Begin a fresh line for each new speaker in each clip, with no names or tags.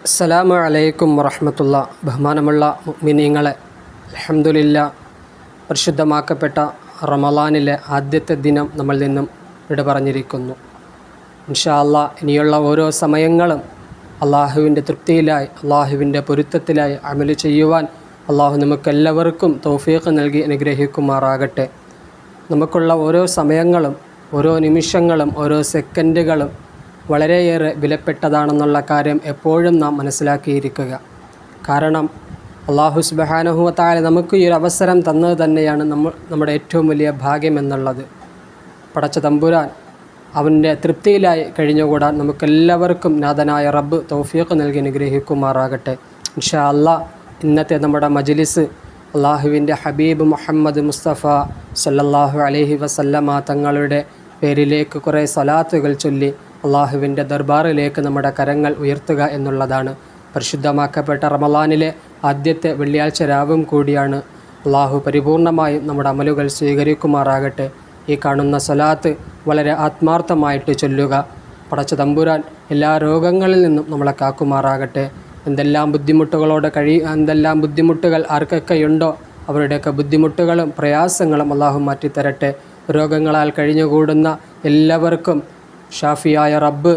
അസ്സലാമു അലൈക്കും വറഹ്മത്തുള്ളാഹി. ബഹുമാനമുള്ള മുഅ്മിനീങ്ങളെ, അൽഹംദുലില്ലാഹ്, പരിശുദ്ധമാക്കപ്പെട്ട റമളാനിലെ ആദ്യത്തെ ദിനം നമ്മളിൽ നിന്നും വിട പറഞ്ഞിരിക്കുന്നു. ഇൻഷാ അല്ലാഹ് ഇനിയുള്ള ഓരോ സമയങ്ങളും അള്ളാഹുവിൻ്റെ തൃപ്തിയിലായി, അള്ളാഹുവിൻ്റെ പൊരുത്തത്തിലായി അമല് ചെയ്യുവാൻ അള്ളാഹു നമുക്കെല്ലാവർക്കും തൗഫീഖ് നൽകി അനുഗ്രഹിക്കുമാറാകട്ടെ. നമുക്കുള്ള ഓരോ സമയങ്ങളും ഓരോ നിമിഷങ്ങളും ഓരോ സെക്കൻഡുകളും വളരെയേറെ വിലപ്പെട്ടതാണെന്നുള്ള കാര്യം എപ്പോഴും നാം മനസ്സിലാക്കിയിരിക്കുക. കാരണം അല്ലാഹു സുബ്ഹാനഹു വ തആല നമുക്ക് ഈ ഒരു അവസരം തന്നത് തന്നെയാണ് നമ്മുടെ ഏറ്റവും വലിയ ഭാഗ്യമെന്നുള്ളത്. പടച്ച തമ്പുരാൻ അവൻ്റെ തൃപ്തിയിലായി കഴിഞ്ഞുകൂടാൻ നമുക്കെല്ലാവർക്കും നാഥനായ റബ്ബ് തൗഫീഖ് നൽകി അനുഗ്രഹിക്കുമാറാകട്ടെ. ഇൻഷാ അല്ലാഹ് ഇന്നത്തെ നമ്മുടെ മജ്ലിസ് അള്ളാഹുവിൻ്റെ ഹബീബ് മുഹമ്മദ് മുസ്തഫ സല്ലല്ലാഹു അലൈഹി വസല്ലമ തങ്ങളുടെ പേരിലേക്ക് കുറേ സ്വലാത്തുകൾ ചൊല്ലി അള്ളാഹുവിൻ്റെ ദർബാറിലേക്ക് നമ്മുടെ കരങ്ങൾ ഉയർത്തുക എന്നുള്ളതാണ്. പരിശുദ്ധമാക്കപ്പെട്ട റമളാനിലെ ആദ്യത്തെ വെള്ളിയാഴ്ച രാവും കൂടിയാണ്. അള്ളാഹു പരിപൂർണമായും നമ്മുടെ അമലുകൾ സ്വീകരിക്കുമാറാകട്ടെ. ഈ കാണുന്ന സ്വലാത്ത് വളരെ ആത്മാർത്ഥമായിട്ട് ചൊല്ലുക. പടച്ച തമ്പുരാൻ എല്ലാ രോഗങ്ങളിൽ നിന്നും നമ്മളെ കാക്കുമാറാകട്ടെ. എന്തെല്ലാം ബുദ്ധിമുട്ടുകൾ ആർക്കൊക്കെയുണ്ടോ അവരുടെയൊക്കെ ബുദ്ധിമുട്ടുകളും പ്രയാസങ്ങളും അള്ളാഹു മാറ്റിത്തരട്ടെ. രോഗങ്ങളാൽ കഴിഞ്ഞുകൂടുന്ന എല്ലാവർക്കും ഷാഫിയായ റബ്ബ്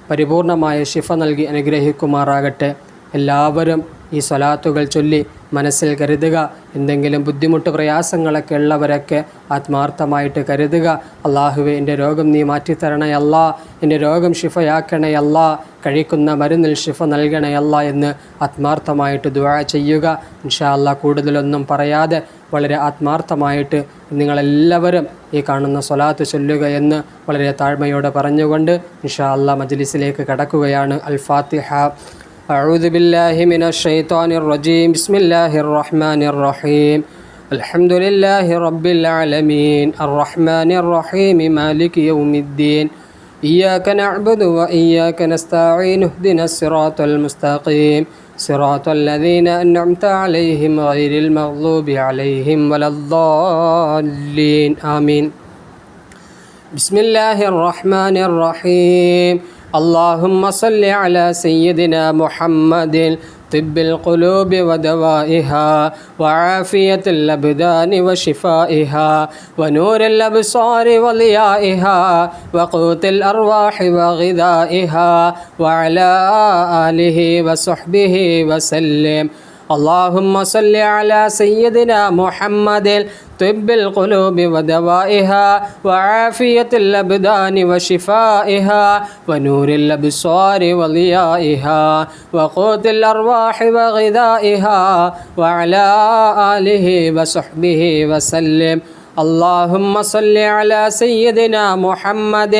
പരിപൂർണമായ ശിഫ നൽകി അനുഗ്രഹിക്കുമാറാകട്ടെ. എല്ലാവരും ഈ സ്വലാത്തുകൾ ചൊല്ലി മനസ്സിൽ കരുതുക. എന്തെങ്കിലും ബുദ്ധിമുട്ട് പ്രയാസങ്ങളൊക്കെ ഉള്ളവരൊക്കെ ആത്മാർത്ഥമായിട്ട് കരുതുക. അള്ളാഹുവേ, എൻ്റെ രോഗം നീ മാറ്റിത്തരണേ അല്ലാ, എൻ്റെ രോഗം ശിഫയാക്കണേ അല്ലാ, കഴിക്കുന്ന മരുന്നിൽ ശിഫ നൽകണേ അല്ലാ എന്ന് ആത്മാർത്ഥമായിട്ട് ദുആ ചെയ്യുക. ഇൻഷാ അല്ലാഹ് കൂടുതലൊന്നും പറയാതെ വളരെ ആത്മാർത്ഥമായിട്ട് നിങ്ങളെല്ലാവരും ഈ കാണുന്ന സ്വലാത്ത് ചൊല്ലുക എന്ന് വളരെ താഴ്മയോടെ പറഞ്ഞുകൊണ്ട് ഇൻഷാ അല്ലാഹ് മജ്ലിസിലേക്ക് കടക്കുകയാണ്. അൽ ഫാത്തിഹ. അഊദു ബില്ലാഹി മിനശ് ശൈത്വാനിർ റജീം. ബിസ്മില്ലാഹിർ റഹ്മാനിർ റഹീം. അൽഹംദുലില്ലാഹി റബ്ബിൽ ആലമീൻ അർറഹ്മാനിർ റഹീം മാലികി യൗമിദ്ദീൻ. ഇയ്യാക നഅ്ബുദു വ ഇയ്യാക നസ്തഈൻ. ഇഹ്ദിനസ് സിറാത്തൽ മുസ്തഖീം സിറാത്തൽ ലദീന അൻഅംത അലൈഹിം ഗൈറിൽ മഗ്ദൂബി അലൈഹിം വലദ്ദാല്ലീൻ. ആമീൻ. ബിസ്മില്ലാഹിർ റഹ്മാനിർ റഹീം. اللهم صل على سيدنا محمد طب القلوب ودوائها وعافية الأبدان وشفائها ونور الأبصار وضيائها وقوت الأرواح وغذائها وعلى آله وصحبه وسلم. اللهم صل على سيدنا محمد طب القلوب ودوائها وعافية الأبدان وشفائها ونور الأبصار وضيائها وقوت الأرواح وغذائها وعلى آله وصحبه وسلم. اللهم صل على سيدنا محمد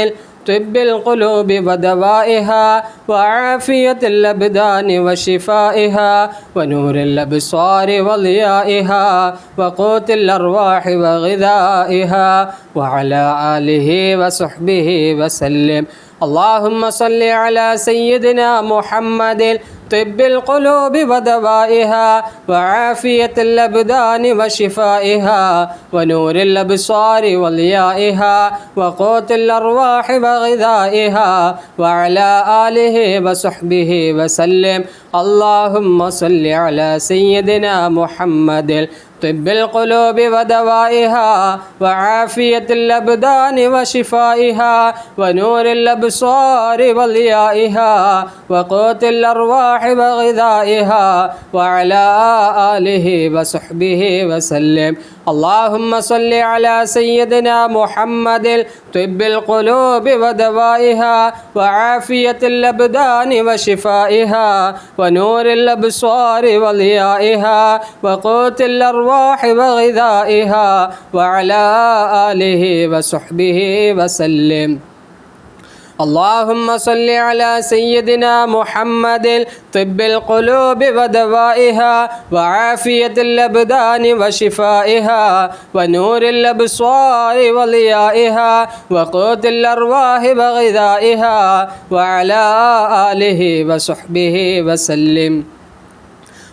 طب القلوب ودوائها وعافية الأبدان وشفائها ونور الأبصار وضيائها وقوت الأرواح وغذائها وعلى آله وصحبه وسلم. اللهم صل على سيدنا محمد طب القلوب ودوائها وعافية الأبدان وشفائها ونور الأبصار وضيائها وقوت الأرواح وغذائها وعلى آله وصحبه وسلم. اللهم صل على سيدنا محمد طب القلوب ودوائها وعافية الأبدان وشفائها ونور الأبصار وضيائها وقوت الأرواح وغذائها وعلى آله وصحبه وسلم. اللهم صل على سيدنا محمد طب القلوب ودوائها وعافية الأبدان وشفائها ونور الأبصار وضيائها وقوت الأرواح وغذائها وعلى آله وصحبه وسلم. اللهم صل على سيدنا محمد طب القلوب ودوائها وعافية الأبدان وشفائها ونور الأبصار وضيائها وقوت الأرواح وغذائها وعلى آله وصحبه وسلم.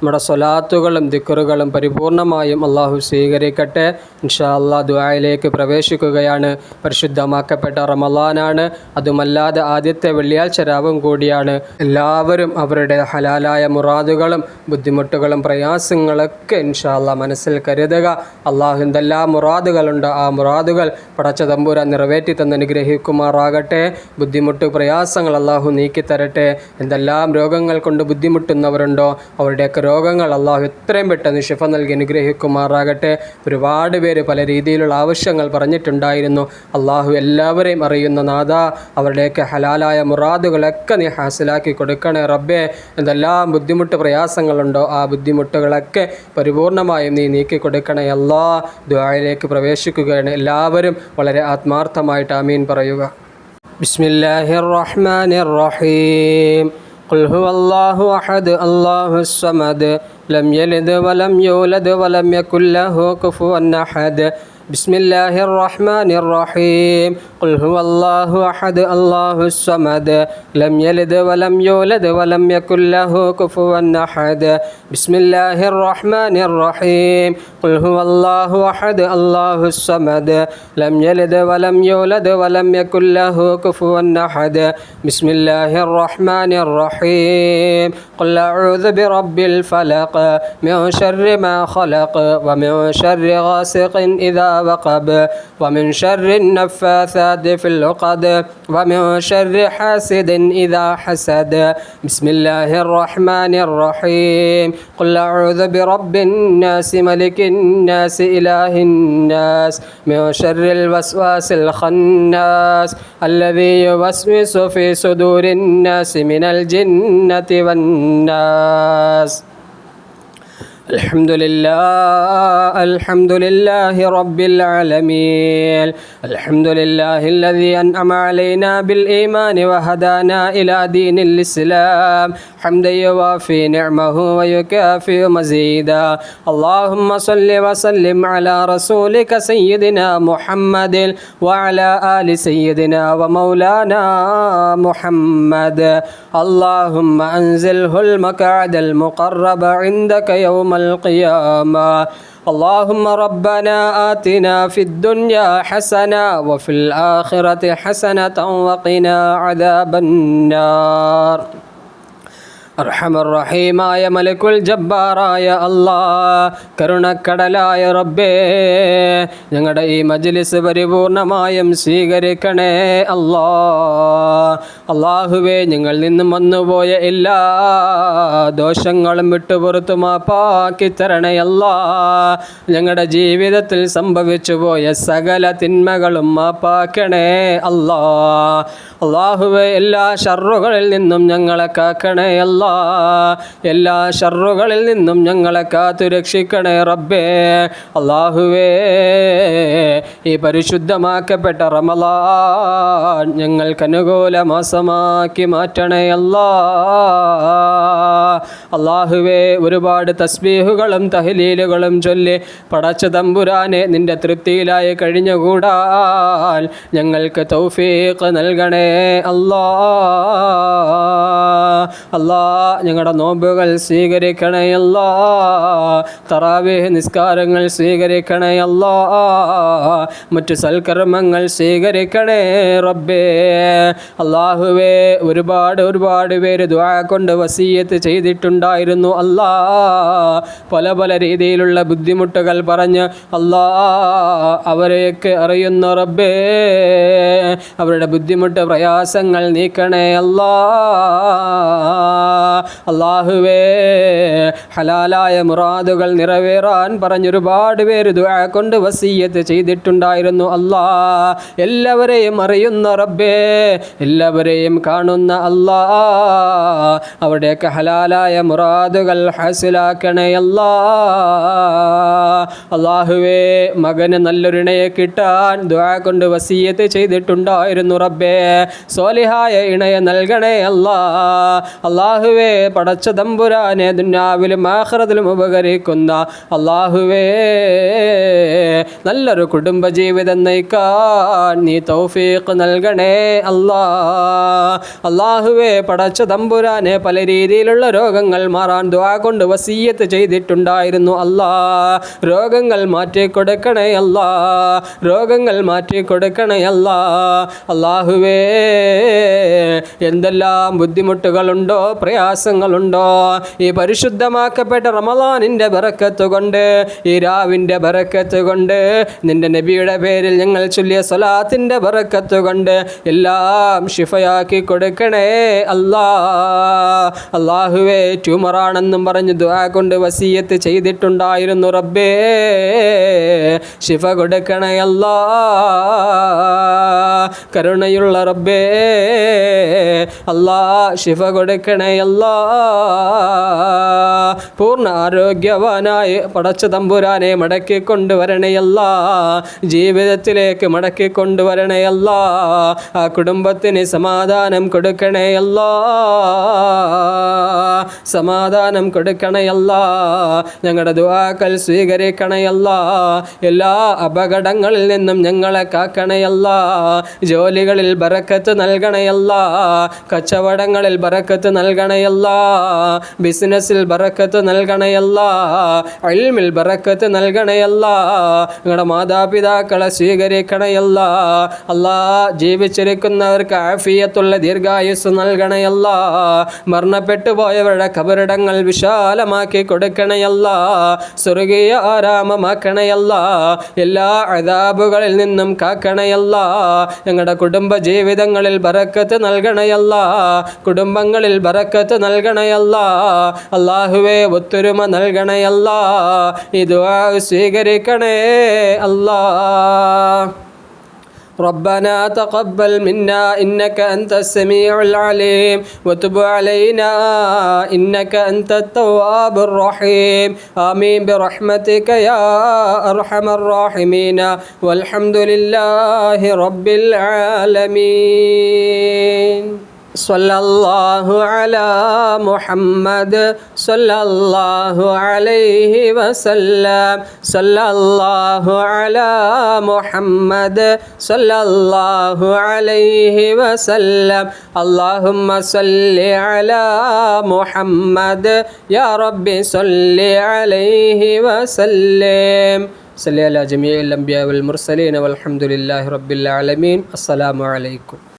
നമ്മുടെ സ്വലാത്തുകളും ദിക്റുകളും പരിപൂർണമായും അള്ളാഹു സ്വീകരിക്കട്ടെ. ഇൻഷാ അല്ലാഹ് ദുആയിലേക്ക് പ്രവേശിക്കുകയാണ്. പരിശുദ്ധമാക്കപ്പെട്ട റമളാനാണ്, അതുമല്ലാതെ ആദ്യത്തെ വെള്ളിയാഴ്ച രാവും കൂടിയാണ്. എല്ലാവരും അവരുടെ ഹലാലായ മുറാദുകളും ബുദ്ധിമുട്ടുകളും പ്രയാസങ്ങളൊക്കെ ഇൻഷാ അല്ലാഹ് മനസ്സിൽ കരുതുക. അള്ളാഹു എന്തെല്ലാം മുറാദുകളുണ്ട് ആ മുറാദുകൾ പടച്ച തമ്പുരാൻ നിറവേറ്റി തന്ന് അനുഗ്രഹിക്കുമാറാകട്ടെ. ബുദ്ധിമുട്ട് പ്രയാസങ്ങൾ അള്ളാഹു നീക്കിത്തരട്ടെ. എന്തെല്ലാം രോഗങ്ങൾ കൊണ്ട് ബുദ്ധിമുട്ടുന്നവരുണ്ടോ അവരുടെയൊക്കെ രോഗങ്ങൾ അള്ളാഹു എത്രയും പെട്ടെന്ന് ശിഫ നൽകി അനുഗ്രഹിക്കുമാറാകട്ടെ. ഒരുപാട് പേര് പല രീതിയിലുള്ള ആവശ്യങ്ങൾ പറഞ്ഞിട്ടുണ്ടായിരുന്നു. അള്ളാഹു എല്ലാവരെയും അറിയുന്ന നാഥ, അവരുടെയൊക്കെ ഹലാലായ മുറാദുകളൊക്കെ നീ ഹാസിലാക്കി കൊടുക്കണേ റബ്ബേ. എന്തെല്ലാം ബുദ്ധിമുട്ട് പ്രയാസങ്ങളുണ്ടോ ആ ബുദ്ധിമുട്ടുകളൊക്കെ പരിപൂർണമായും നീ നീക്കി കൊടുക്കണേ അല്ലാ. ദുആയിലേക്ക് പ്രവേശിക്കുകയാണ്. എല്ലാവരും വളരെ ആത്മാർത്ഥമായിട്ട് ആമീൻ പറയുക. ബിസ്മില്ലാഹിർ റഹ്മാനിർ റഹീം. ഖുൽ ഹുവല്ലാഹു അഹദ് അല്ലാഹുസ് സമദ് ലം യലിദ് വലം യൂലദ് വലം യകുൽ ലഹു കുഫുവൻ അഹദ്. ബിസ്മില്ലാഹിർ റഹ്മാനിർ റഹീം. ഖുൽ ഹുവല്ലാഹു അഹദ് അല്ലാഹുസ് സമദ് ലം യലിദ് വലം യൂലദ് വലം യകുൽ ലഹു കുഫുവൻ അഹദ്. ബിസ്മില്ലാഹിർ റഹ്മാനിർ റഹീം. ഖുൽ ഹുവല്ലാഹു അഹദ് അല്ലാഹുസ് സമദ് ലം യലിദ് വലം യൂലദ് വലം യകുൽ ലഹു കുഫുവൻ അഹദ്. ബിസ്മില്ലാഹിർ റഹ്മാനിർ റഹീം. ഖുൽ അഊദു ബിറബ്ബിൽ ഫലഖ് മിൻ ശർരി മാ ഖലഖ് വമിൻ ശർരി ഗാസിഖിൻ ഇദാ وقب ومن شر النفاثات في العقد ومن شر حاسد إذا حسد. بسم الله الرحمن الرحيم. قل أعوذ برب الناس ملك الناس إله الناس من شر الوسواس الخناس الذي يوسوس في صدور الناس من الجنة والناس. الحمد لله رب العالمين. الحمد لله الذي أنعم علينا بالإيمان وهدانا إلى دين الإسلام حمدا يوافي نعمه ويكافئ مزيدا. اللهم صل وسلم على رسولك سيدنا محمد وعلى آل سيدنا ومولانا محمد. اللهم أنزله المقعد المقرب عندك يوم القيامة. اللهم ربنا آتنا في الدنيا حسنة وفي الآخرة حسنة وقنا عذاب النار. അർഹമർറഹീമായ മലക്കുൽ ജബ്ബാറായ അല്ലാഹ്, കരുണക്കടലായ റബ്ബേ, ഞങ്ങളുടെ ഈ മജ്ലിസ് പരിപൂർണമായും സ്വീകരിക്കണേ അല്ലാഹ്. അല്ലാഹുവേ, ഞങ്ങൾ നിന്നും വന്നുപോയ എല്ലാ ദോഷങ്ങളും വിട്ടുപുറത്തു മാപ്പാക്കി തരണേ അല്ലാഹ്. ഞങ്ങളുടെ ജീവിതത്തിൽ സംഭവിച്ചു പോയ സകല തിന്മകളും മാപ്പാക്കണേ അല്ലാഹ്. അല്ലാഹുവേ, എല്ലാ ഷർറുകളിൽ നിന്നും ഞങ്ങളെ കാക്കണേ അല്ലാഹ്. എല്ലാ ഷർറുകളിൽ നിന്നും ഞങ്ങളെ കാത്തു രക്ഷിക്കണേ റബ്ബേ. അല്ലാഹുവേ, ഈ പരിശുദ്ധമാക്കപ്പെട്ട റമളാൻ ഞങ്ങൾക്ക് അനുകൂല മാസമാക്കി മാറ്റണേ അല്ലാഹ്. അല്ലാഹുവേ, ഒരുപാട് തസ്ബീഹുകളും തഹ്ലീലുകളും ചൊല്ലി പടച്ച തമ്പുരാനെ നിന്റെ തൃപ്തിയിലായി കഴിഞ്ഞുകൂടാൻ ഞങ്ങൾക്ക് തൗഫീഖ് നൽകണേ അല്ലാഹ്. ഞങ്ങളുടെ നോമ്പുകൾ സ്വീകരിക്കണേ അല്ലാഹ്. തറാവീഹ് നിസ്കാരങ്ങൾ സ്വീകരിക്കണേ അല്ലാഹ്. മറ്റു സൽക്കർമ്മങ്ങൾ സ്വീകരിക്കണേ റബ്ബേ. അല്ലാഹുവേ, ഒരുപാട് പേര് ദുആ കൊണ്ട് വസിയ്യത്ത് ചെയ്തിട്ടുണ്ടായിരുന്നു അല്ലാഹ്. പല രീതിയിലുള്ള ബുദ്ധിമുട്ടുകൾ പറഞ്ഞ് അല്ലാഹ് അവരെയൊക്കെ അറിയുന്ന റബ്ബേ, അവരുടെ ബുദ്ധിമുട്ട് പ്രയാസങ്ങൾ നീക്കണേ അല്ലാഹ്. അല്ലാഹുവേ, ഹലാലായ മുറാദുകൾ നിറവേറാൻ പറഞ്ഞൊരുപാട് പേര് ദുആ കൊണ്ട് വസിയ്യത്ത് ചെയ്തിട്ടുണ്ടായിരുന്നു അല്ലാഹ്. എല്ലാവരെയും അറിയുന്ന റബ്ബേ, എല്ലാവരെയും കാണുന്ന അല്ലാഹ്, അവിടെയൊക്കെ ഹലാലായ മുറാദുകൾ ഹാസിലാക്കണേ അല്ലാഹ്. അല്ലാഹുവേ, മകന് നല്ലൊരിണയെ കിട്ടാൻ ദുആ കൊണ്ട് വസിയ്യത്ത് ചെയ്തിട്ടുണ്ടായിരുന്നു റബ്ബേ. സ്വാലിഹായ ഇണയെ നൽകണേ അല്ലാഹ്. അല്ലാഹു അല്ലാഹുവേ പടച്ച തമ്പുരാനെ ദുനിയാവിലും ആഖിറത്തിലും ഉപകരിക്കുന്ന അല്ലാഹുവേ നല്ലൊരു കുടുംബജീവിതം നയിക്കാൻ നീ തൗഫീഖ് നൽകണേ അല്ലാഹുവേ പടച്ച തമ്പുരാനെ പല രീതിയിലുള്ള രോഗങ്ങൾ മാറാൻ ദുആ കൊണ്ട് വസിയ്യത്ത് ചെയ്തിട്ടുണ്ടായിരുന്നു രോഗങ്ങൾ മാറ്റിക്കൊടുക്കണേ രോഗങ്ങൾ മാറ്റിക്കൊടുക്കണേ അല്ലാഹുവേ എന്തെല്ലാം ബുദ്ധിമുട്ടുകളുണ്ടോ പ്രയാസങ്ങളുണ്ടോ ഈ പരിശുദ്ധമാക്കപ്പെട്ട റമളാനിൻ്റെ ബറക്കത്ത് കൊണ്ട് ഈ രാവിൻ്റെ ബറക്കത്ത് കൊണ്ട് നിന്റെ നബിയുടെ പേരിൽ ഞങ്ങൾ ചൊല്ലിയ സ്വലാത്തിൻ്റെ ബറക്കത്ത് കൊണ്ട് എല്ലാം ഷിഫയാക്കി കൊടുക്കണേ അല്ലാഹുവേ ട്യൂമറാണെന്നും പറഞ്ഞ് ദുആ കൊണ്ട് വസിയ്യത്ത് ചെയ്തിട്ടുണ്ടായിരുന്നു റബ്ബേ ഷിഫ കൊടുക്കണേ കരുണയുള്ള റബ്ബേ ഷിഫ കൊടുക്കണേ പൂർണ്ണ ആരോഗ്യവാനായി പടച്ച തമ്പുരാനെ മടക്കി കൊണ്ടുവരണേ ജീവിതത്തിലേക്ക് മടക്കി കൊണ്ടുവരണേ ആ കുടുംബത്തിന് സമാധാനം കൊടുക്കണേ സമാധാനം കൊടുക്കണേ ഞങ്ങളുടെ ദുആകൾ സ്വീകരിക്കണേ എല്ലാ അപകടങ്ങളിൽ നിന്നും ഞങ്ങളെ കാക്കണേ ജോലികളിൽ ബറക്കത്ത് നൽകണേ കച്ചവടങ്ങളിൽ ബറക്കത്ത് നൽകണേ ബിസിനസ്സിൽ ബറക്കത്ത് നൽകണേ ഇൽമിൽ ബറക്കത്ത് നൽകണേ ഞങ്ങളുടെ മാതാപിതാക്കളെ സ്വീകരിക്കണേ ജീവിച്ചിരിക്കുന്നവർക്ക് ആഫിയത്തുള്ള ദീർഘായുസ് നൽകണേ മരണപ്പെട്ടു പോയവരുടെ ഖബറിടങ്ങൾ വിശാലമാക്കി കൊടുക്കണേ സ്വർഗീയ ആരാമമാക്കണേ എല്ലാ അദാബുകളിൽ നിന്നും കാക്കണേ ഞങ്ങളുടെ കുടുംബ ജീവിതങ്ങളിൽ ബറക്കത്ത് നൽകണേ കുടുംബങ്ങളിൽ ബറക്കത്ത് നൽകണേ അല്ലാഹുവേ ഒത്തൊരുമ നൽകണേ ഈ ദുആ സ്വീകരിക്കണേ ربنا تقبل منا إنك أنت السميع العليم وتب علينا إنك أنت التواب الرحيم آمين برحمتك يا أرحم الراحمين والحمد لله رب العالمين صلى الله على محمد صلى الله عليه وسلم صلى الله على محمد صلى الله عليه وسلم اللهم صل على محمد يا رب صل عليه وسلم صل على جميع الأنبياء والمرسلين والحمد لله رب العالمين السلام عليكم